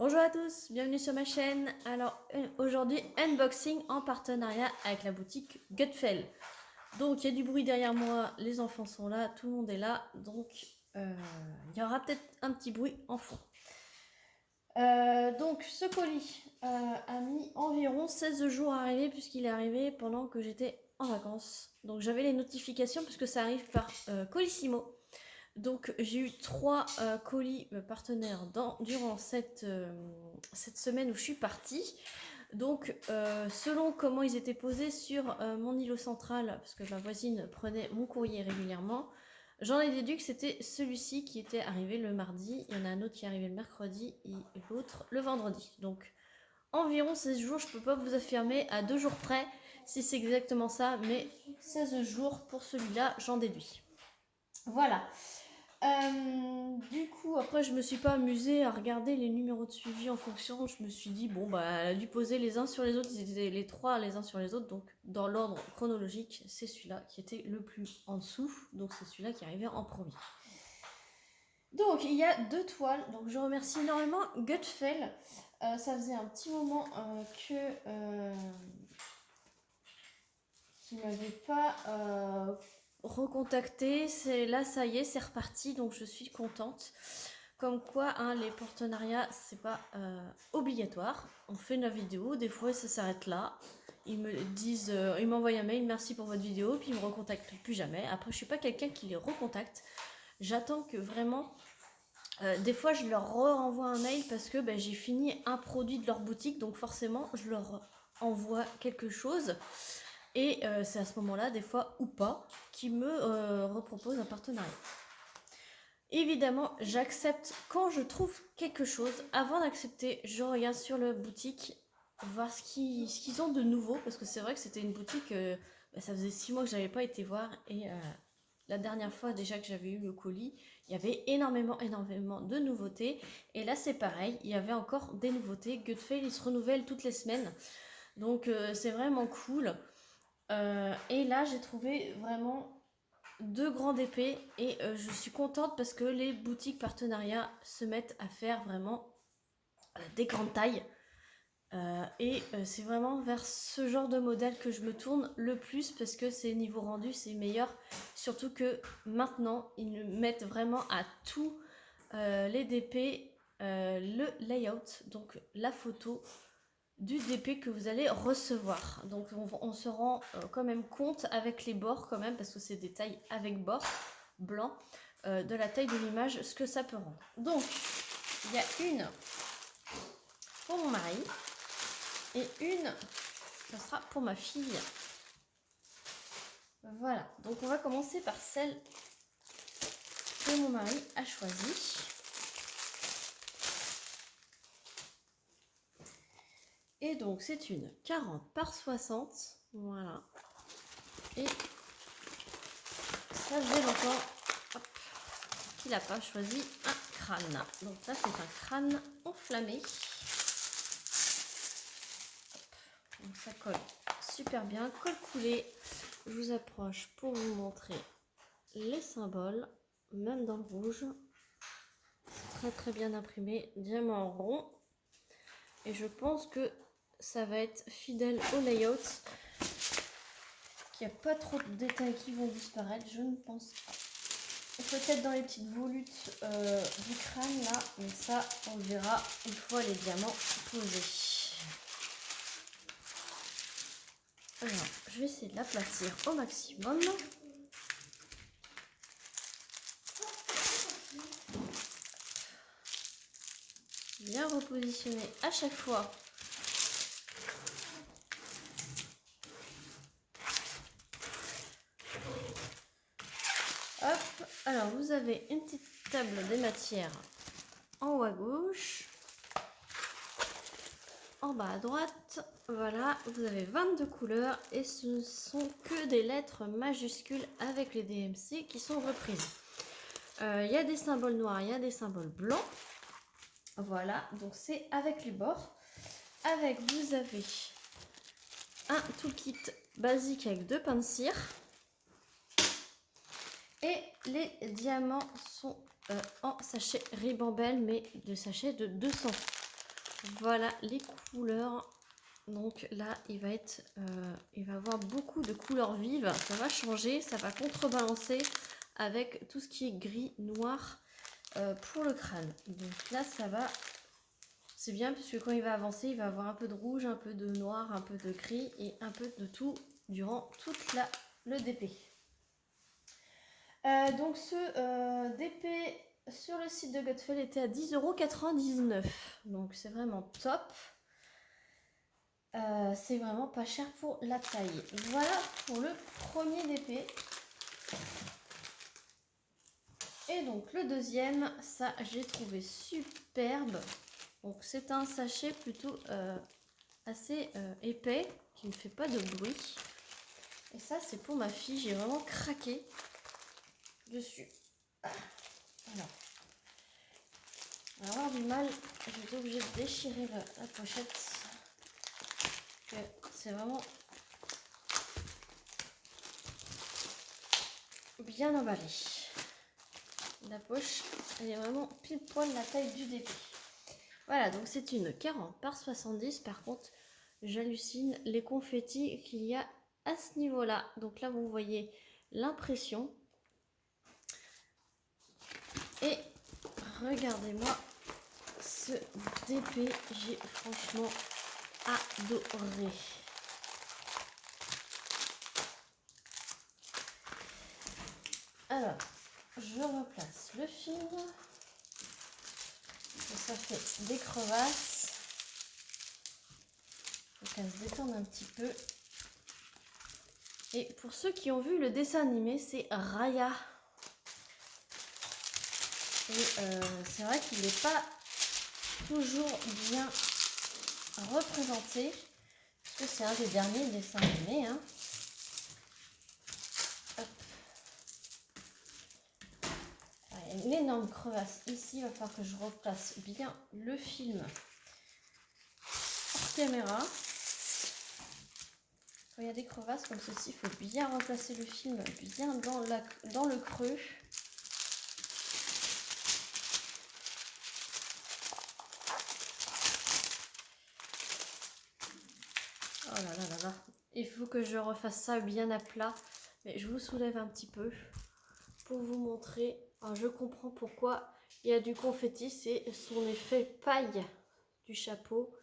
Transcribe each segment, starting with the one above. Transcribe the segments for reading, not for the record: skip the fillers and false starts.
Bonjour à tous, bienvenue sur ma chaîne. Alors aujourd'hui, unboxing en partenariat avec la boutique Gutfeld. Donc il y a du bruit derrière moi, les enfants sont là, tout le monde est là, donc il y aura peut-être un petit bruit en fond. Donc ce colis a mis environ 16 jours à arriver puisqu'il est arrivé pendant que j'étais en vacances. Donc j'avais les notifications puisque ça arrive par Colissimo. Donc j'ai eu 3 colis partenaires durant cette semaine où je suis partie. Donc selon comment ils étaient posés sur mon îlot central, parce que ma voisine prenait mon courrier régulièrement, j'en ai déduit que c'était celui-ci qui était arrivé le mardi. Il y en a un autre qui est arrivé le mercredi et l'autre le vendredi. Donc environ 16 jours, je ne peux pas vous affirmer à 2 jours près si c'est exactement ça, mais 16 jours pour celui-là, j'en déduis. Voilà. Du coup, après, je me suis pas amusée à regarder les numéros de suivi en fonction. Je me suis dit, bon, bah, elle a dû poser les uns sur les autres. Ils étaient les 3 les uns sur les autres. Donc, dans l'ordre chronologique, c'est celui-là qui était le plus en dessous. Donc, c'est celui-là qui arrivait en premier. Donc, il y a 2 toiles. Donc, je remercie énormément Gutfeld. Ça faisait un petit moment qu'il m'avait pas recontacté. Là, ça y est, c'est reparti. Donc, je suis contente. Comme quoi, hein, les partenariats, c'est pas obligatoire. On fait une vidéo, des fois ça s'arrête là. Ils me disent, ils m'envoient un mail, merci pour votre vidéo, puis ils me recontactent plus jamais. Après, je suis pas quelqu'un qui les recontacte. J'attends que vraiment. Des fois, je leur renvoie un mail parce que j'ai fini un produit de leur boutique, donc forcément, je leur envoie quelque chose. Et c'est à ce moment-là, des fois ou pas, qu'ils me reproposent un partenariat. Évidemment, j'accepte quand je trouve quelque chose. Avant d'accepter, je regarde sur la boutique, voir ce qu'ils ont de nouveau. Parce que c'est vrai que c'était une boutique, ça faisait 6 mois que je n'avais pas été voir. Et la dernière fois déjà que j'avais eu le colis, il y avait énormément de nouveautés. Et là, c'est pareil, il y avait encore des nouveautés. Gutfeld, il se renouvelle toutes les semaines. Donc, c'est vraiment cool. Et là, j'ai trouvé vraiment 2 grandes épées et je suis contente parce que les boutiques partenariats se mettent à faire vraiment des grandes tailles et c'est vraiment vers ce genre de modèle que je me tourne le plus parce que c'est niveau rendu, c'est meilleur, surtout que maintenant ils mettent vraiment à tout les DP le layout, donc la photo du DP que vous allez recevoir. Donc on se rend quand même compte avec les bords quand même, parce que c'est des tailles avec bords blancs, de la taille de l'image, ce que ça peut rendre. Donc il y a une pour mon mari et une, ça sera pour ma fille. Voilà, donc on va commencer par celle que mon mari a choisie. Et donc c'est une 40 par 60, voilà. Et ça faisait longtemps qu'il n'a pas choisi un crâne. Donc ça c'est un crâne enflammé. Donc ça colle super bien, colle coulé. Je vous approche pour vous montrer les symboles, même dans le rouge. Très très bien imprimé, diamant rond. Et je pense que ça va être fidèle au layout. Qu'il n'y a pas trop de détails qui vont disparaître, je ne pense pas. Peut-être dans les petites volutes du crâne là, mais ça on le verra une fois les diamants posés. Alors, je vais essayer de l'aplatir au maximum. Bien repositionner à chaque fois. Hop, alors vous avez une petite table des matières en haut à gauche. En bas à droite, voilà, vous avez 22 couleurs et ce ne sont que des lettres majuscules avec les DMC qui sont reprises. Il y a des symboles noirs, il y a des symboles blancs. Voilà, donc c'est avec les bords. Avec, vous avez un toolkit basique avec 2 pains de cire. Et les diamants sont en sachet Ribambelle, mais de sachet de 200. Voilà les couleurs. Donc là, il va avoir beaucoup de couleurs vives. Ça va changer, ça va contrebalancer avec tout ce qui est gris, noir pour le crâne. Donc là, ça va... C'est bien parce que quand il va avancer, il va avoir un peu de rouge, un peu de noir, un peu de gris et un peu de tout durant toute le DP. Donc ce DP sur le site de Godfell était à 10,99 €. Donc c'est vraiment top. C'est vraiment pas cher pour la taille. Voilà pour le premier DP. Et donc le deuxième, ça j'ai trouvé superbe. Donc c'est un sachet plutôt assez épais, qui ne fait pas de bruit. Et ça c'est pour ma fille, j'ai vraiment craqué dessus. Alors, on va avoir du mal, j'étais obligée de déchirer la pochette. C'est vraiment bien emballé. La poche, elle est vraiment pile poil la taille du DP. Voilà, donc c'est une 40 par 70. Par contre, j'hallucine les confettis qu'il y a à ce niveau-là. Donc là, vous voyez l'impression. Et regardez-moi ce DP, j'ai franchement adoré. Alors, je replace le film. Ça fait des crevasses. Il faut qu'elle se détende un petit peu. Et pour ceux qui ont vu le dessin animé, c'est Raya. Et c'est vrai qu'il n'est pas toujours bien représenté. Parce que c'est un des derniers dessins animés. Hein. Hop. Il y a une énorme crevasse ici. Il va falloir que je replace bien le film hors caméra. Quand il y a des crevasses comme ceci, il faut bien replacer le film bien dans le creux. Oh là là là là. Il faut que je refasse ça bien à plat. Mais je vous soulève un petit peu pour vous montrer. Alors, je comprends pourquoi il y a du confetti. C'est son effet paille du chapeau.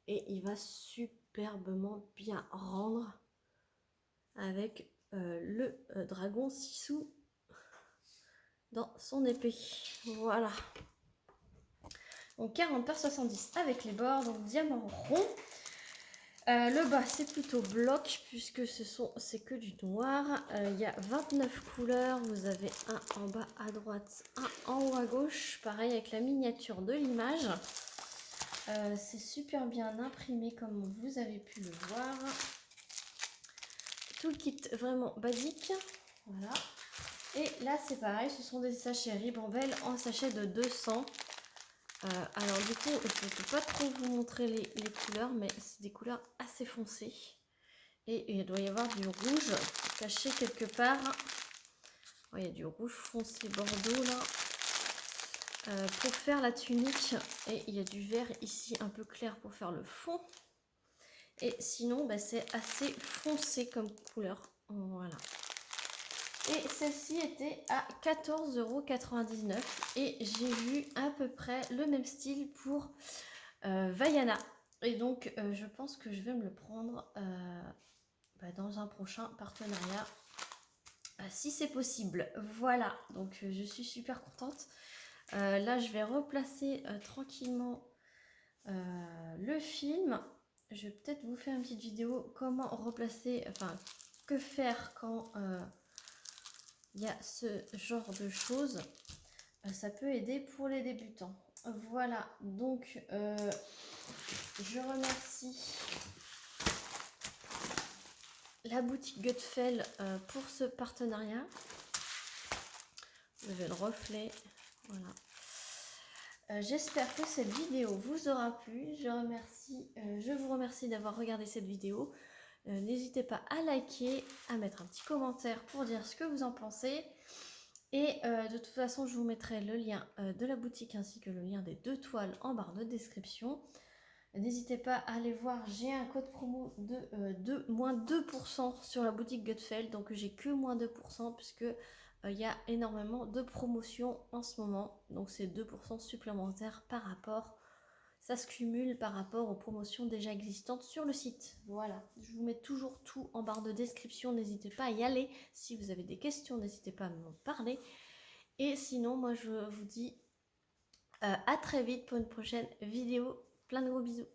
Et il va superbement bien rendre avec le dragon Sissou dans son épée. Voilà. Donc 40 par 70 avec les bords, donc diamant rond. Le bas c'est plutôt bloc puisque c'est que du noir. Il y a 29 couleurs. Vous avez un en bas à droite, un en haut à gauche. Pareil avec la miniature de l'image. C'est super bien imprimé comme vous avez pu le voir. Tout le kit vraiment basique. Voilà. Et là c'est pareil, ce sont des sachets Ribambelle en sachet de 200. Alors du coup, je ne peux pas trop vous montrer les couleurs, mais c'est des couleurs assez foncées. Et il doit y avoir du rouge caché quelque part. Oh, il y a du rouge foncé bordeaux là. Pour faire la tunique. Et il y a du vert ici un peu clair pour faire le fond. Et sinon, bah, c'est assez foncé comme couleur. Voilà. Et celle-ci était à 14,99 € et j'ai vu à peu près le même style pour Vaiana. Et donc je pense que je vais me le prendre dans un prochain partenariat si c'est possible. Voilà, donc je suis super contente. Là je vais replacer tranquillement le film. Je vais peut-être vous faire une petite vidéo comment replacer, enfin que faire quand il y a ce genre de choses. Ça peut aider pour les débutants. Voilà, donc je remercie la boutique Godfell pour ce partenariat. Vous avez le reflet, voilà. J'espère que cette vidéo vous aura plu. Je vous remercie d'avoir regardé cette vidéo. N'hésitez pas à liker, à mettre un petit commentaire pour dire ce que vous en pensez. Et de toute façon, je vous mettrai le lien de la boutique ainsi que le lien des 2 toiles en barre de description. N'hésitez pas à aller voir, j'ai un code promo de moins 2% sur la boutique Gutfeld, donc j'ai que moins 2% puisque il y a énormément de promotions en ce moment, donc c'est 2% supplémentaires par rapport, ça se cumule par rapport aux promotions déjà existantes sur le site. Voilà, je vous mets toujours tout en barre de description, n'hésitez pas à y aller. Si vous avez des questions, n'hésitez pas à m'en parler. Et sinon, moi je vous dis à très vite pour une prochaine vidéo. Plein de gros bisous.